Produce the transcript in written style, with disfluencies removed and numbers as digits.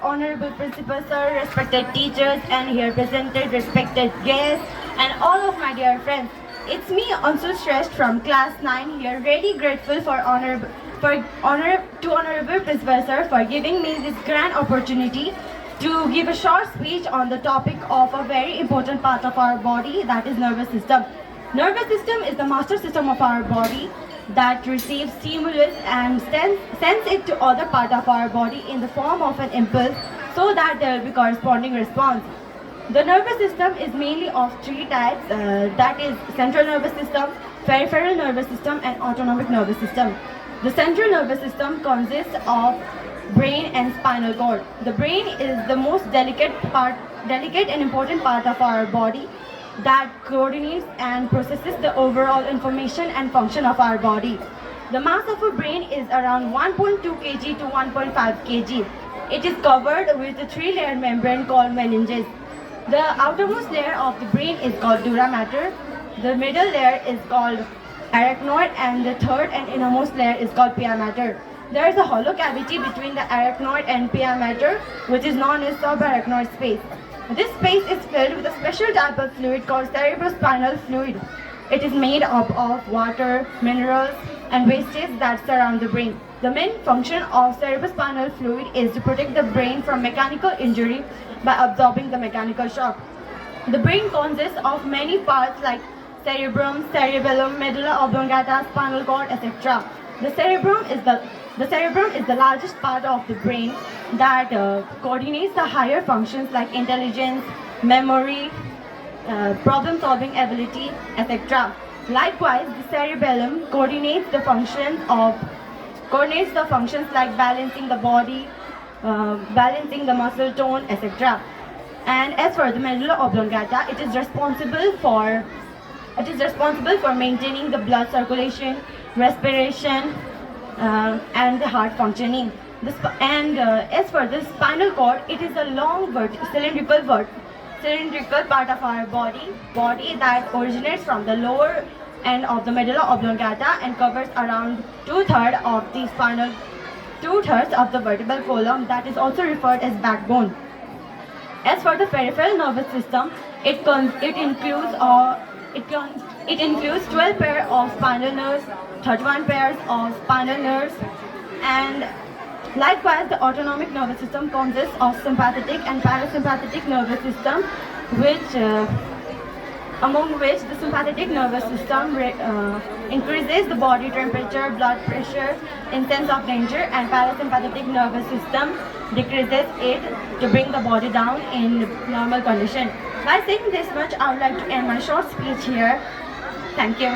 Honorable Principal Sir, respected teachers, and here presented respected guests, and all of my dear friends. It's me, Ansu Shresth from class 9 here, really grateful for Honorable Principal Sir for giving me this grand opportunity to give a short speech on the topic of a very important part of our body, that is nervous system. Nervous system is the master system of our body that receives stimulus and sends it to other part of our body in the form of an impulse so that there will be corresponding response. The nervous system is mainly of three types, that is central nervous system, peripheral nervous system, and autonomic nervous system. The central nervous system consists of brain and spinal cord. The brain is the most delicate and important part of our body that coordinates and processes the overall information and function of our body. The mass of a brain is around 1.2 kg to 1.5 kg. It is covered with a three-layer membrane called meninges. The outermost layer of the brain is called dura mater. The middle layer is called arachnoid, and the third and innermost layer is called pia mater. There is a hollow cavity between the arachnoid and pia mater, which is known as subarachnoid space. This space is filled with a special type of fluid called cerebrospinal fluid. It is made up of water, minerals, and wastes that surround the brain. The main function of cerebrospinal fluid is to protect the brain from mechanical injury by absorbing the mechanical shock. The brain consists of many parts like cerebrum, cerebellum, medulla oblongata, spinal cord, etc. The cerebrum is the largest part of the brain that coordinates the higher functions like intelligence, memory, problem-solving ability, etc. Likewise, the cerebellum coordinates the functions like balancing the body, balancing the muscle tone, etc. And as for the medulla oblongata, it is responsible for maintaining the blood circulation, respiration, and the heart functioning. As for the spinal cord, it is a long cylindrical part of our body that originates from the lower end of the medulla oblongata and covers around two-thirds of the vertebral column, that is also referred as backbone. As for the peripheral nervous system, it includes 12 pairs of spinal nerves, 31 pairs of spinal nerves, and likewise the autonomic nervous system consists of sympathetic and parasympathetic nervous system, among which the sympathetic nervous system increases the body temperature, blood pressure in sense of danger, and parasympathetic nervous system decreases it to bring the body down in normal condition. By saying this much, I would like to end my short speech here. Thank you.